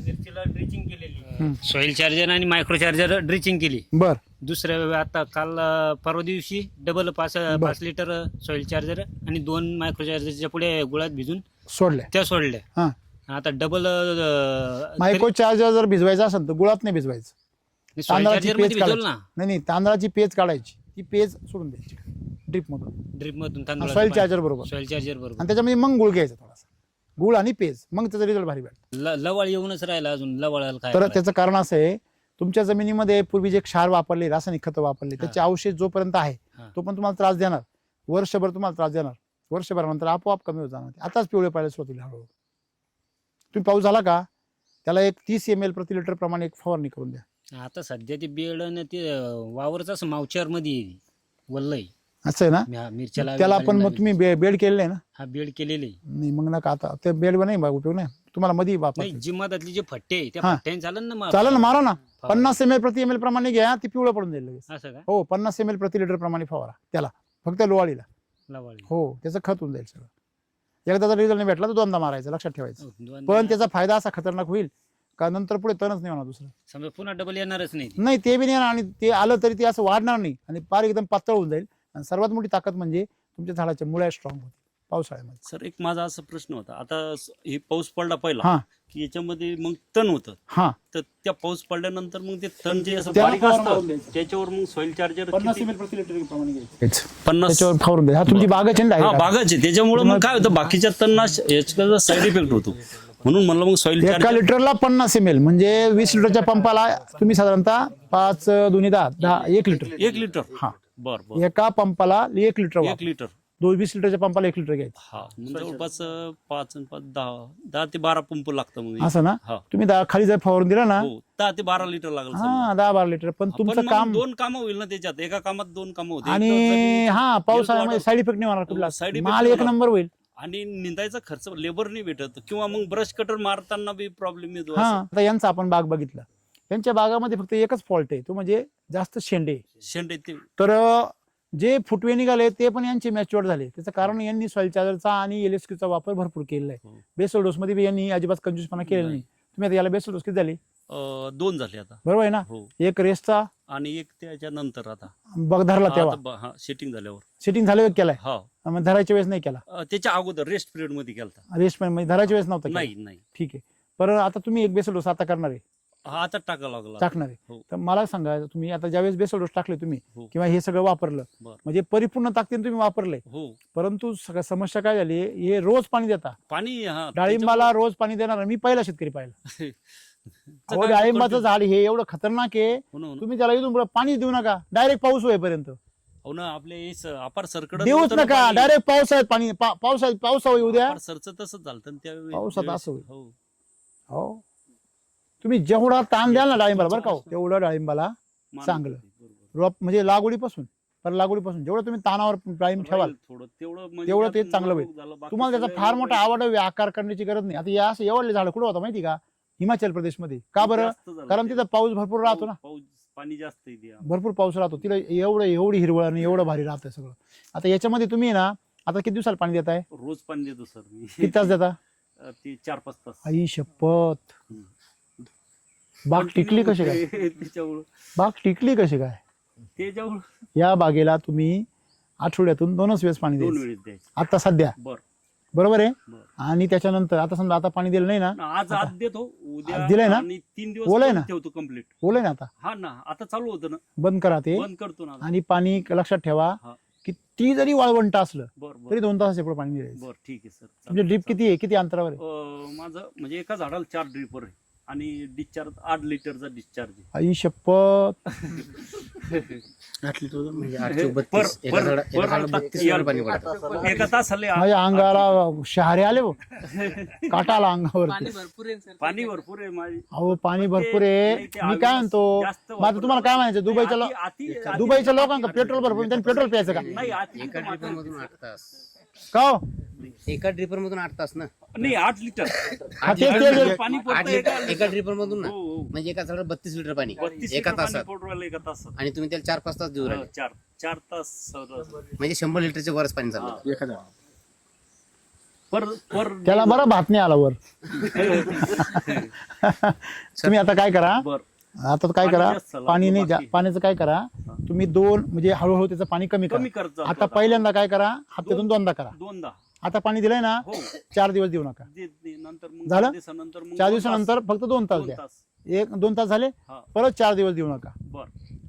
मिरचीला ड्रिचिंग केलेली हम्म. सॉइल चार्जर आणि मायक्रो चार्जर ड्रिचिंग केली. बर दुसऱ्या आता काल परवा दिवशी डबल 5 लिटर सॉइल चार्जर आणि 2 मायक्रो चार्जरच्या पुढे गुळात भिजून सोडले. त्या सोडल्या. हा आता डबल मायक्रो चार्जर जर भिजवायचं असेल तर गुळात नाही भिजवायचं. सॉइल तांदळाची चार्जर मध्ये पेज भिजवलं काढायची. ना नाही तांदळाची पेज काढायची. ती पेज सोडून द्यायची ड्रीप मधून ड्रिप मधून सॉइल चार्जर बरोबर. सॉइल चार्जर बरोबर. आणि त्याच्यामध्ये मग गुळ घ्यायचा थोडासा गुळ आणि पेज मग त्याचा रिझल्ट भारी भेटतो. लवळ येऊनच राहिला अजून लवळाला काय तर करायचं? त्याचं कारण असं आहे तुमच्या जमिनीमध्ये पूर्वी जे क्षार वापरले रासायनिक खतं वापरले त्याचे अवशेष जोपर्यंत आहे हा. तो पण तुम्हाला त्रास देणार. वर्षभर तुम्हाला त्रास देणार. वर्षभरानंतर आपोआप कमी होत जाणार. आताच पिवळे पडायला सुरुवात होईल हळूहळू. तुम्ही पाऊस झाला का त्याला एक 30 ml प्रति लिटर प्रमाणे एक फवारणी करून द्या. आता सध्या ते बेड आणि ते वावरच असं मावचार मध्ये वल्लय असं आहे ना. मिरच्याला त्याला पण मग तुम्ही बेड केलेलं आहे ना. हा बेड केलेले. नाही मग नका आता ते बेडवर नाही बा उपयोग नाही तुम्हाला मध्ये नाही वापर जिमादातले जे फट्टे आहे, त्या हा. फट्ट्याने चालेल ना मग चालेल ना मारा ना. फवारा. 50 ml प्रति ml प्रमाणे घ्या ती पिवळं पडून जाईल लगेच. असं का हो 50 ml प्रति लिटर प्रमाणे फवारा त्याला फक्त लोवाळीला. लवाळी हो त्याचं खत होऊन जाईल सगळं. एकदा जर रिझल्ट नाही भेटला तर दोनदा मारायचं लक्षात ठेवायचं. दोन- पण त्याचा फायदा असा खतरनाक होईल का नंतर पुढे तणच नाही होणार दुसरं. समजा पुन्हा डबल येणारच नाही ते. नाही ते बी नाही येणार आणि ते आलं तरी ते असं वाढणार नाही आणि पार एकदम पातळ होऊन जाईल. आणि सर्वात मोठी ताकद म्हणजे तुमच्या झाडाच्या मुळ्या स्ट्रॉंग होतील पावसाळ्यामध्ये. सर एक माझा असा प्रश्न होता आता हे पाऊस पडला पहिला हा की याच्यामध्ये मग तण होतं हा तर त्या पाऊस पडल्यानंतर मग ते तण जे असं त्याला बारीक फवारून असतं द्यायचं. त्याच्यावर मग सॉइल चार्जर 50 ml प्रति लिटर प्रमाणे घ्यायचं. 50 त्याच्यावर फवारून द्या. हा तुमची बागच आहे ना हा direct. बागाचे त्याच्यामुळे मग काय होतं बाकीच्या तणनाश याचा साईड इफेक्ट होतो म्हणून म्हणलं मग सॉइल एका चार्जर लिटरला 50 ml म्हणजे 20 लिटरच्या पंपाला तुम्ही साधारणतः 5 दुनी 10 1 लिटर 1 लिटर हा बर बर एका पंपाला 1 लिटर 1 लिटर 20 लिटरच्या पंपाला 1 लिटर घ्यायचं. हा मग जवळपास 5 आणि 5 10 ते 12 पंप लागतं मग असं ना. हा तुम्ही खाली जर फवारून दिला ना हो 10 ते 12 लिटर लागलं समजा. हा 10-12 लिटर पण पण तुमचं मग काम 2 कामं होईल ना त्याच्यात एका कामात 2 कामं होतील आणि हा पावसाळ्यामध्ये साईड इफेक्ट नाही होणार कुठला. Side effect माल नाही एक होणार. नंबर होईल. आणि निंदायचा खर्च लेबर नाही भेटत किंवा मग ब्रश कटर मारताना बी प्रॉब्लेम येतो हा असं. आता यांचा आपण बाग बघितला यांच्या बागामध्ये फक्त एकच फॉल्ट आहे तो म्हणजे जास्त शेंडे. शेंडे ते तर जे फुटवे निघाले ते पण यांचे मॅच्युअर झाले. त्याचं कारण यांनी सॉइल चार्जरचा आणि LSQ चा वापर भरपूर केलेला आहे. हो. बेसल डोस मध्ये बी यांनी अजिबात कंजूसपणा केलेला नाही. तुम्ही आता याला बेसल डोस किती झाली 2 झाले आता बरोबर आहे ना. हो एक रेसचा आणि एक त्याच्या नंतर आता बग धरला तेव्हा हा सेटिंग झाल्यावर सिटिंग झाल्यावर केलाय. हा मग धरायच्या वेळेस नाही केला. त्याच्या अगोदर रेस्ट पिरियड मध्ये केलता रेस्ट मध्ये धरायच्या वेळेस नव्हता केला. नाही ठीक आहे. पण आता तुम्ही एक बेसल डोस आता करणार आहे हा आता टाका लागला. टाकणार आहे. हो. तर मला सांगा, तुम्ही आता ज्यावेळेस बेसल डोस टाकले तुम्ही हो. किंवा हे सगळं वापरलं, बरं. म्हणजे परिपूर्ण ताकदीने तुम्ही वापरलंय, हो परंतु समस्या काय झाली, हे रोज पाणी देता, पाणी हा डाळिंबाला रोज पाणी देणार मी पहिला शेतकरी पाहिला. त्याच्यामुळे- अहो, डाळिंबाचं झाड हे एवढं खतरनाक आहे, हो ना, हो ना. तुम्ही त्याला इथून पुढे पाणी देऊ नका, डायरेक्ट पाऊस होईपर्यंत हो ना, आपले अपार सरकड देऊच नका, डायरेक्ट पावसाळ्यात पाणी पावसाळा येऊ द्या. सरचं तसंच झालं त्यावेळी. पावसात असं होईल. हो हो, तुम्ही जेवढा ताण द्याल ना डाळिंबाला, बरं का हो, तेवढं डाळिंबाला मानत चांगलं. होते, बरोबर. रोप म्हणजे लागवडीपासून जेवढं तुम्ही तानावर डाळिंब ठेवाल थोडं तेवढं तेवढं ते चांगलं होईल. तुम्हाला त्याचा फार मोठा आवड आकार करण्याची गरज नाही. आता या असं एवढले झाड कुठं होतं माहिती का, हिमाचल प्रदेशमध्ये. का बरं? कारण तिथं पाऊस भरपूर राहतो ना, पाऊस पाणी जास्त येते. भरपूर पाऊस राहतो, तिला एवढी हिरवळ आणि एवढं भारी राहतं सगळं. आता याच्यामध्ये तुम्ही ना, आता किती दिवसाला पाणी देताय, रोज पाणी देतो सर मी. किती तास देता? ते 4-5 तास. आई शपथ, बाग टिकली कशी काय, त्याच्यामुळं बाग टिकली कशी काय? त्याच्यामुळं या बागेला तुम्ही आठवड्यातून 2च वेळेस पाणी 2 द्यायचं वेळेस द्यायचं. आता सध्या, बरं बरोबर आहे. बरं. आणि त्याच्यानंतर आता समजा आता पाणी दिलं नाही ना, आज आज देतो, उद्या आज दिलंय ना? आणि 3 दिवस ओलंय ना? ठेवतो कम्प्लीट. बोलय ना, आता हा ना, आता चालू होतं ना, बंद करा ते. बंद करतो ना. आणि पाणी लक्षात ठेवा, हा. किती जरी वाळवंट असलं बरं तरी बरं 2 तासाच्या पुढे पाणी द्यायचं. बरं ठीक आहे सर. म्हणजे ड्रीप किती आहे, किती अंतरावर आहे? माझं म्हणजे एका झाडाला 4 ड्रिपर आहे आणि डिस्चार्ज 8 लिटरचा डिस्चार्ज आहे. आई शपथ, म्हणजे पर- 832 एका पर- झाडा- एका पर- झाडाला पर- 32 लिटर पाणी पडतं. एका तासाला माझ्या अंगाला शहारे आले हो, काटा आला अंगावर. पाणी भरपूर आहे माझी. अहो, पाणी भरपूर आहे. मी काय म्हणतो, मग आता तुम्हाला काय म्हणायचं, दुबईच्या लोकांना पेट्रोल भरपूर, त्यांनी पेट्रोल प्यायचं का? नाही एका ड्रिपर मधून 8 तास. का हो? एका ड्रिपर मधून 8 तास ना. नाही 8 लिटर हा, ते- पाणी 8 पडतं लिटर एका ड्रिपर मधून ना. हो, हो. म्हणजे एका झाडाला 32 लिटर पाणी 32 एका लिटर पाणी तासात. पडू राहिलं एका तासात. आणि तुम्ही त्याला 4-5 तास देऊ राहिले. 4 तास म्हणजे 100 लिटरच्या वरच पाणी चाललं. पर त्याला बरा भात नाही आला वर. तुम्ही आता काय करा, बर आता काय करा, पाणी जास्त झालं, पाणी नाही बाकी. पाण्याचं काय करा, तुम्ही 2 म्हणजे हळूहळू त्याचं पाणी कमी कमी करा. करत जातो आता पहिल्यांदा काय करा, हप्त्यातून 2दा करा. 2दा आता पाणी दिलंय ना, हो 4 दिवस देऊ नका. नंतर मग झालं? 4 दिवसानंतर मग 4 दिवसानंतर फक्त 2 तास 2 द्या. तास 2 तास झाले, हा परत 4 दिवस देऊ नका. बर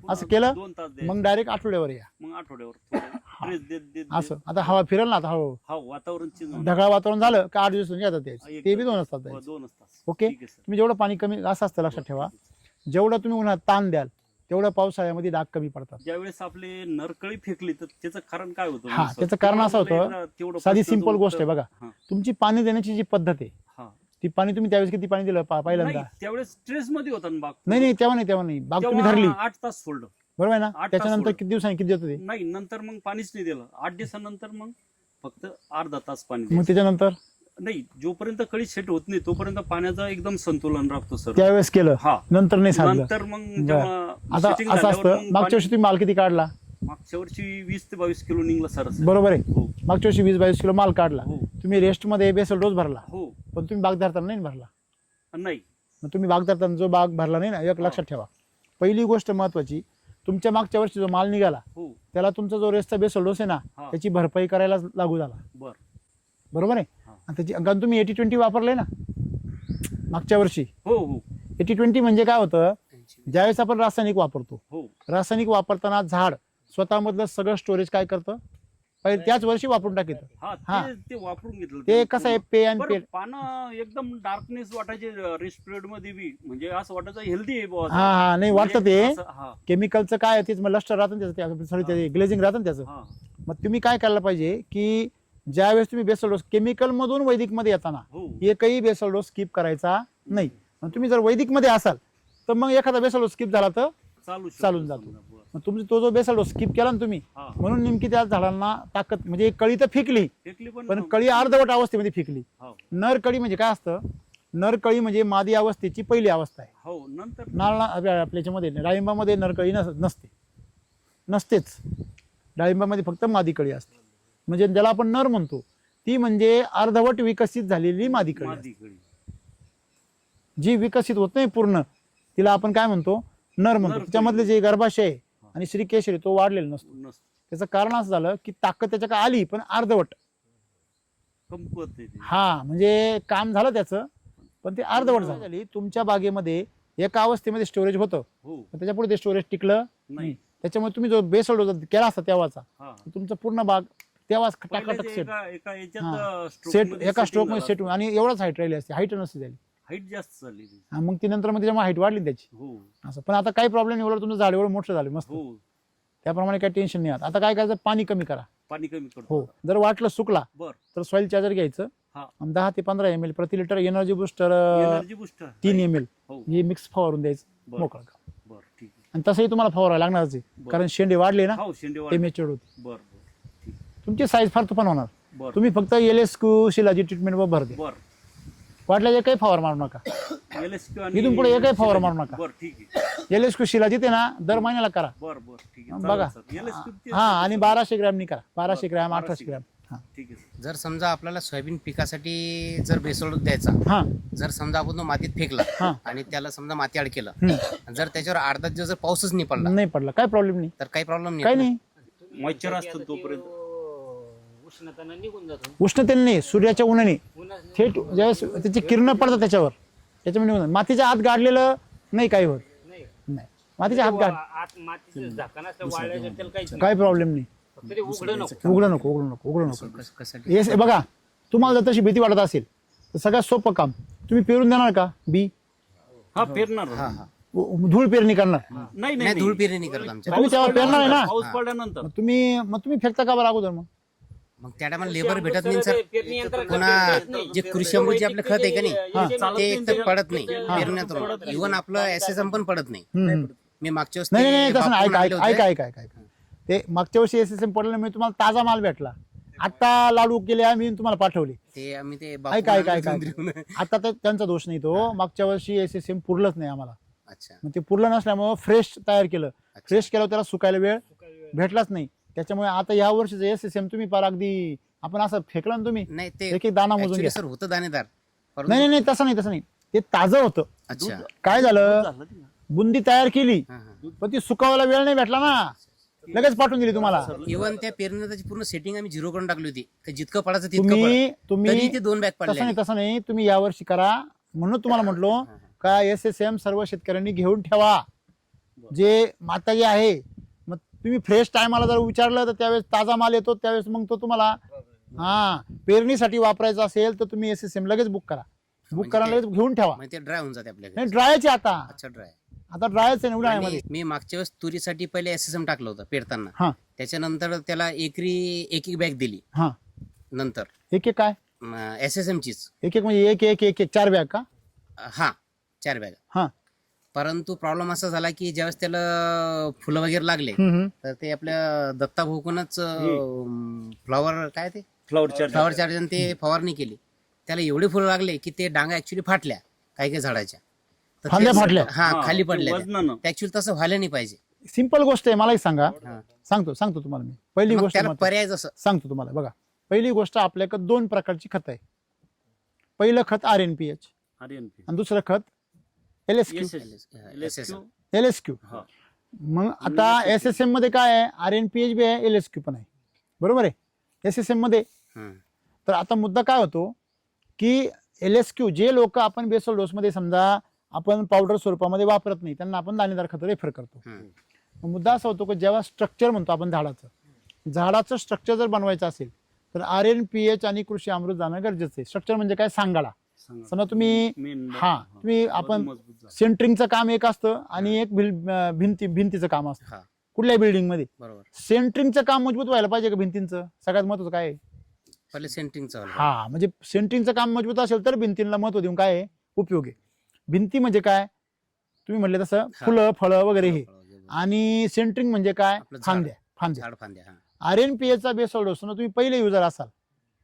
असं केलं? 2 तास द्या. मग डायरेक्ट आठवड्यावर या. मग आठवड्यावर थोडं rest देत देत असं आता हवा फिरेल ना, आता हळूहळू हा वातावरण चेंज ढगाळ वातावरण झालं का 8 दिवस येतात द्यायचं, ते बी 2 तास द्यायचं. 2 तास. ओके. ठीक आहे सर. तुम्ही जेवढं पाणी कमी असं असतं, लक्षात ठेवा, जेवढं तुम्ही उन्हात ताण द्याल तेवढं पावसाळ्यामध्ये डाग कमी पडतात. ज्यावेळेस आपले नरकळी फेकली तर त्याचं कारण काय होतं? हा, त्याचं कारण असं होतं, तेवढं साधी प्रश्न सिंपल जो गोष्ट आहे उत्तर- बघा, हा. तुमची पाणी देण्याची जी पद्धत आहे, हा. ती पाणी तुम्ही त्यावेळेस किती पाणी दिलं पहिल्यांदा? नाही, त्यावेळेस स्ट्रेस मध्ये होता ना बाग. नाही तेव्हा नाही बाग तुम्ही धरली, 8 तास सोडलं. बरोबर आहे ना? 8 तास त्याच्यानंतर सोडलं. किती दिवसांनी किती देतं ते? नाही नंतर मग पाणीच नाही दिलं. 8 दिवसानंतर मग फक्त अर्धा तास पाणी मग द्यायचं. त्याच्यानंतर नाही जोपर्यंत कळी सेट होत नाही तोपर्यंत पाण्याचं एकदम संतुलन राखतो सर. त्यावेळेस केलं, हा नंतर नाही सांगलं. नंतर मग बरं. जेव्हा आता setting असं झाल्यावर असतं, मग मागच्या वर्षी तुम्ही माल किती काढला? मागच्या वर्षी 20 ते 22 किलो निघला सर. बरोबर आहे, हो मागच्या वर्षी 20-22 किलो माल काढला. हो तुम्ही रेस्ट मध्ये बेसल डोस भरला, हो पण तुम्ही बाग धरताना नाही भरला. नाही मग तुम्ही बाग धरताना जो बाग भरला नाही ना, एक लक्षात ठेवा, पहिली गोष्ट महत्वाची, तुमच्या मागच्या वर्षी जो माल निघाला हो त्याला तुमचा जो रेस्टचा बेसल डोस आहे ना, हा. त्याची भरपाई करायला लागू झाला. बर बरोबर आहे. हा. आणि त्याची कारण तुम्ही 80-20 वापरले ना मागच्या वर्षी. हो हो 80-20 म्हणजे काय होतं, ज्यावेळेस आपण रासायनिक वापरतो, हो रासायनिक वापरताना झाड स्वतःमधलं सगळं स्टोरेज काय करतं, पहिले त्याच वर्षी वापरून टाकीत. हा हा. ते वापरून घेतलं. ते कसं आहे, पे अँड बरं, पे. पानं एकदम डार्कनेस वाटायचे रेस्ट पिरियड मध्ये बी, म्हणजे असं वाटायचं हेल्दी आहे बुवा असं. हा नाही वाटतं ते म्हणजे असं, हा केमिकलचं काय आहे, तेच लस्टर राहतं ना त्याचं, सॉरी ते ग्लेझिंग राहतं ना त्याचं. हा मग तुम्ही काय करायला पाहिजे की ज्यावेळेस तुम्ही बेसल डोस केमिकल मधून वैदिक मध्ये येताना हो एकही बेसल डोस स्किप करायचा नाही. मग तुम्ही जर वैदिक मध्ये असाल तर मग एखादा बेसल डोस स्किप झाला तर चालून जातो. समजा, बरं. मग तुमची तो जो बेसल डोस स्किप केला ना तुम्ही, हा म्हणून नेमकी त्या झाडांना ताकद, म्हणजे कळी तर फिकली फेकली पण कळी अर्धवट अवस्थेमध्ये फिकली. हो नर कळी म्हणजे काय असतं, नर कळी म्हणजे मादी अवस्थेची पहिली अवस्था आहे. हो नंतर नारळा आपल्या याच्यामध्ये डाळिंबामध्ये नरकळी नसतेच. डाळिंबामध्ये फक्त मादी कळी असते, म्हणजे ज्याला आपण नर म्हणतो ती म्हणजे अर्धवट विकसित झालेली मादी कळी असते. मादी कळी. जी विकसित होत नाही पूर्ण, तिला आपण काय म्हणतो, नर म्हणतो. नर त्याच्यामधले जे गर्भाशय आहे आणि श्रीकेशरी तो वाढलेला नसतो. नसतं. त्याचं कारण असं झालं की ताकद त्याच्या काय आली पण अर्धवट. कमकुवत आहे ते. हा म्हणजे काम झालं त्याचं पण ते अर्धवट झाली. तुमच्या बागेमध्ये एका अवस्थेमध्ये स्टोरेज होतं हो पण त्याच्या पुढे ते स्टोरेज टिकलं नाही त्याच्यामुळे तुम्ही जो बेसल डोस केला असता तेव्हाचा हा तुमचा पूर्ण बाग तेव्हाच पहिले टाकाटक ते सेट एका याच्यात सेट stroke मध्ये एका setting स्ट्रोक मध्ये झालं सेट आणि एवढाच हाईट राहिली असते हाईट नसते झाली हाईट जास्त झाली ती. मग ती नंतर मग त्याच्यामुळे हाईट वाढली त्याची हो असं पण आता काही प्रॉब्लेम नाही एवढं तुमचं झाड एवढं मोठं झालं मस्त हो त्याप्रमाणे काही टेन्शन नाही आता काय करायचं पाणी कमी करा पाणी कमी हो करतो जर वाटलं सुकला बर तर सॉइल चार्जर घ्यायचं हा. आणि 10 ते 15 ml प्रति litre energy booster energy booster 3 ml हो हे मिक्स फवारून द्यायचं बरं. मोकळं का बर ठीक आहे आणि तसंही तुम्हाला फवारायला लागणारच आहे बरं. कारण शेंडे वाढले ना हो शेंडे ते वाढ मॅच्युअर होते बर बर ठीक तुमची साईज फार तुफान होणार बर तुम्ही फक्त LSQ शिलाजी ट्रीटमेंट वर भर द्या बर वाटल्याचे काही फवार मारू नका LSQ इथून पुढे एकही फवारा मारू नका. बर ठीक आहे LSQ शिलाजी ते ना दर महिन्याला करा बर बर ठीक आहे बघा. चालेल, सर. LSQ चे- हा आणि 1200 ग्रॅमनी करा 1200 बरं, ग्रॅम 1200 1800 ग्रॅम हा ठीक आहे सर. जर समजा आपल्याला सोयाबीन पिकासाठी जर बेसोड द्यायचा हा जर समजा आपण तो मातीत फेकला हा. आणि त्याला समजा माती अड केलं हम्म. जर त्याच्यावर अर्धा दिवस जर पाऊसच नाही पडला नाही पडला काय प्रॉब्लेम नाही तर काही प्रॉब्लेम काही नाही नाही मॉइश्चर असतं तोपर्यंत उष्णतानं निघून जातो उष्णतेने नाही सूर्याच्या उन्हाने उन्हात थेट ज्यावेळेस त्याची किरण पडतात त्याच्यावर त्याच्यामुळे निघून जातं. मातीच्या आत गाडलेलं नाही काही होत नाही नाही मातीच्या आत गाड आत मातीचं झाकण असलं वाळलं त्याला काहीच नाही काही प्रॉब्लेम नाही फक्त ते उघडं नको उघडू नको कशासाठी हे बघा तुम्हाला जर तशी भीती वाटत असेल तर सगळ्यात सोपं काम तुम्ही पेरून देणार का बी हा पेरणार हा हा धूळ पेरणी करणार नाही नाही धूळ पेरणी नाही करत आमच्या तुम्ही तेव्हा पेरणार आहे ना पाऊस पडल्यानंतर मग तुम्ही फेकता का बरं अगोदर मग मग त्या टायमाला लेबर भेटत नाही सर पेरणी यंत्र पुन्हा जे कृषी अमृत जे आपलं खत आहे का नाही ते एक तर पडत नाही हा. पेरण्यात इव्हन आपलं SSM पण पडत नाही हम्म. मी मागच्या वेळेस नाही ते नाही नाही, तसं नाही वापरून आणले होते. ऐका ते मागच्या वर्षी SSM पडल्यामुळे तुम्हाला ताजा माल भेटला आता लाडू केले आम्ही तुम्हाला पाठवले ते आम्ही ते ऐका बापून ऐका आणले ऐका जुंदरीहून. आता तर त्यांचा दोष नाही तो मागच्या वर्षी SSM पुरलंच नाही आम्हाला अच्छा मग ते पुरलं नसल्यामुळं फ्रेश तयार केलं फ्रेश केलं त्याला सुकायला वेळ भेटलाच नाही त्याच्यामुळे आता या वर्षीचं SSM तुम्ही पार अगदी आपण असं फेकलं ना तुम्ही नाही ते एक एक दाना मोजून actually घ्या सर होतं दाणेदार परंतु- नाही नाही नाही तसं नाही ते ताजं होतं अच्छा काय झालं बुंदी तयार केली हा, हा. पण ती सुकावायला वेळ नाही भेटला ना लगेच पाठवून दिली तुम्हाला इव्हन त्या पेरणीची पूर्ण सेटिंग आम्ही झिरो करून टाकली होती की जितकं पडायचं तितकं तुम्ही पडत. तुम्ही तरी ते 2 बॅग पडले तसं नाही तुम्ही यावर्षी करा म्हणून तुम्हाला म्हटलो का SSM सर्व शेतकऱ्यांनी घेऊन ठेवा जे माता जे आहे मग तुम्ही फ्रेश टायमाला जर विचारलं तर त्यावेळेस ताजा माल येतो त्यावेळेस मग तो तुम्हाला हा पेरणीसाठी वापरायचा असेल तर तुम्ही SSM लगेच बुक करा बुक म्हणजे करा ते- लगेच घेऊन ठेवा म्हणजे ते ड्राय होऊन जाते आपल्याकडे नाही ड्रायचे आता अच्छा ड्राय आता ड्रायच आहे उन्हाळ्यामध्ये मी मागच्या वेळेस तुरीसाठी पहिले SSM टाकलं होतं पेरताना हा त्याच्यानंतर त्याला एकरी एक बॅग दिली हा नंतर एक एक काय SSM चीच एक एक म्हणजे एक 4 बॅग का हा 4 बॅग हा परंतु प्रॉब्लेम असा झाला की ज्यावेळेस त्याला फुलं वगैरे लागले हम्म. तर ते आपल्या दत्ता भाऊकूनच फ्लॉवर काय ते फ्लॉवर चार्ज फ्लॉवर चार्जर ते फवारणी केली त्याला एवढे फुलं लागले की ते डांगा ऍक्च्युली फाटल्या काही काही झाडाच्या तर फांद्या ते- फाटल्या? हा खाली पडल्या वजनानं ऍक्च्युली तसं व्हायला नाही पाहिजे सिंपल गोष्ट आहे मलाही सांगा हा. सांगतो तुम्हाला मी पहिली मग गोष्ट त्याला महत्त्वाची. पर्याय जसं सांगतो तुम्हाला बघा पहिली गोष्ट आपल्याकडे 2 प्रकारची खत आहे पहिलं खत RNPH RNP आणि दुसरं खत LSQ LSQ LSQ हा मग आता SSM मध्ये काय आहे RNPH बी आहे LSQ पण आहे बरोबर आहे SSM मध्ये हम्म. तर आता मुद्दा काय होतो की LSQ जे लोक आपण बेसल डोस मध्ये समजा आपण पावडर स्वरूपामध्ये वापरत नाही त्यांना आपण दाणेदार खत रेफर करतो हम्म. मग मुद्दा असा होतो की जेव्हा स्ट्रक्चर म्हणतो आपण झाडाचं स्ट्रक्चर जर बनवायचं असेल तर RNPH आणि कृषी अमृत जाणं गरजेचं आहे स्ट्रक्चर म्हणजे काय सांगाडा सांगा. समजा तुम्ही मेन हा तुम्ही आपण मजबूत झालं. सेंटरिंगचं काम एक असतं आणि एक भिंतीचं काम असतं हा कुठल्याही बिल्डिंग मध्ये बरोबर सेंटरिंगचं काम मजबूत व्हायला पाहिजे का भिंतींचं सगळ्यात महत्वाचं काय आहे? पहिले सेंटिंगचा हा म्हणजे सेंटरिंगचं काम मजबूत असेल तर भिंतींना महत्व देऊन काय आहे? उपयोग आहे भिंती म्हणजे काय तुम्ही म्हटले तसं फुलं फळं वगैरे हे आणि सेंटरिंग म्हणजे काय आपलं झाड. फांद्या झाड फांद्या हा RNPH चा बेसल डोस तुम्ही पहिले युजर असाल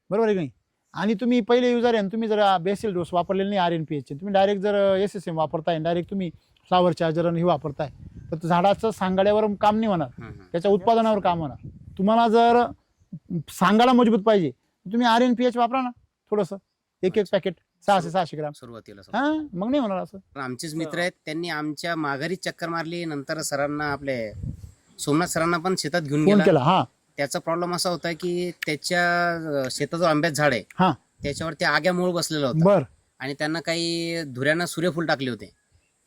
बरोबर आहे की नाही आणि तुम्ही पहिले युजर आहे आणि तुम्ही जर बेसल डोस वापरलेले नाही RNPH चे तुम्ही डायरेक्ट जर SSM वापरताय डायरेक्ट तुम्ही फ्लावर चार्जर आणि हे वापरताय तर ते झाडाचं सांगाड्यावर काम नाही होणार हम्म, हम्म. त्याच्या उत्पादनावर काम होणार तुम्हाला जर सांगाडा मजबूत पाहिजे तुम्ही RNPH वापरा ना थोडंसं एक पॅकेट 600 ग्राम सुरुवातीला हा मग नाही होणार असं पण आमचेच मित्र आहेत त्यांनी आमच्या माघारी चक्कर मारली नंतर सरांना आपले सोमनाथ सरांना पण शेतात घेऊन फोन गेला केला हा त्याचा प्रॉब्लेम असा होता की त्याच्या शेताचं आंब्याचं झाड आहे हा त्याच्यावर ते आग्या मूळ बसलेला होता बर आणि त्यांना काही धुऱ्यानं सूर्यफूल टाकले होते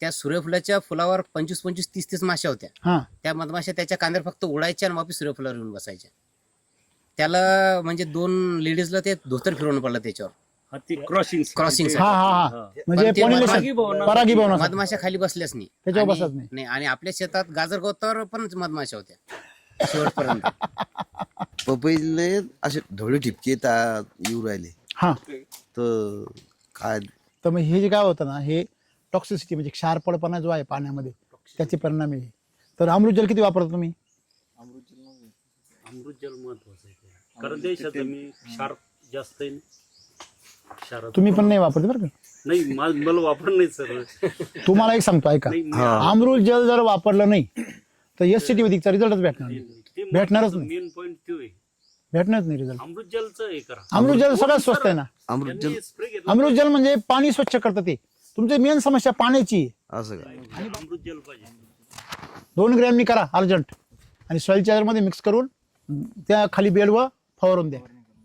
त्या सूर्यफुलाच्या फुलावर 25-25, 30-30 माश्या होत्या. हा त्या मधमाशा त्याच्या कांद्यावर फक्त उडायच्या आणि वापस सूर्यफुलावर येऊन बसायच्या. त्याला म्हणजे 2 लेडीजला ते धोतर फिरवणं पडलं त्याच्यावर हा, ती क्रॉसिंग क्रॉसिंग हा हा हा म्हणजे पण ते पॉलिनेशन परागीभवनासाठी मधमाशा खाली बसल्याच नाही. त्याच्यावर आणि- बसत नाही. नाही आणि आपल्या शेतात गाजर गवतावर पण मधमाशा होत्या शेवटपर्यंत. पपईले असे ढवळे ठिपके येऊ राहिले हा तर काय तर मग हे जे काय होतं ना हे टॉक्सिसिटी म्हणजे क्षारपडपणा जो आहे पाण्यामध्ये त्याचे परिणाम आहे. तर अमृत जल किती वापरता तुम्ही? अमृत जल महत्वाचं आहे कारण देशात मी क्षार जास्त आहे. क्षार तुम्ही पण नाही वापरते बरं का. नाही मला वापर नाही सर. तुम्हाला एक सांगतो ऐका, अमृत जल जर वापरलं नाही तर SCT वैदिकचा रिझल्टच भेटणार नाही. भेटणारच नाही. मेन पॉईंट तो आहे. भेटणारच नाही रिझल्ट. अमृत जलचं हे करा. अमृत जल सगळ्यात स्वस्त आहे ना. अमृत जल त्यांनी स्प्रे घेतला अमृत जल म्हणजे पाणी स्वच्छ करतं ते. तुमची मेन समस्या पाण्याची आहे. असं काय अमृत जल पाहिजे. 2 ग्रॅमनी करा अर्जंट आणि सॉइल चार्जर मध्ये मिक्स करून त्या खाली बेडवर फवारून द्या.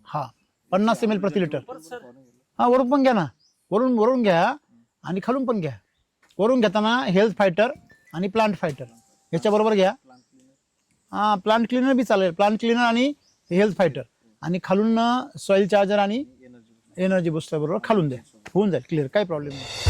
हा 50 ml प्रति लिटर. हा वरून पण घ्या ना, वरून घ्या आणि खालून पण घ्या. वरून घेताना हेल्थ फायटर आणि प्लांट फायटर याच्याबरोबर घ्या. हा प्लांट क्लिनर बी चालेल, प्लांट क्लिनर आणि हेल्थ फायटर आणि खालून सॉइल चार्जर आणि एनर्जी बुस्टर बरोबर खालून द्या. होऊन जाईल क्लिअर, काही प्रॉब्लेम नाही.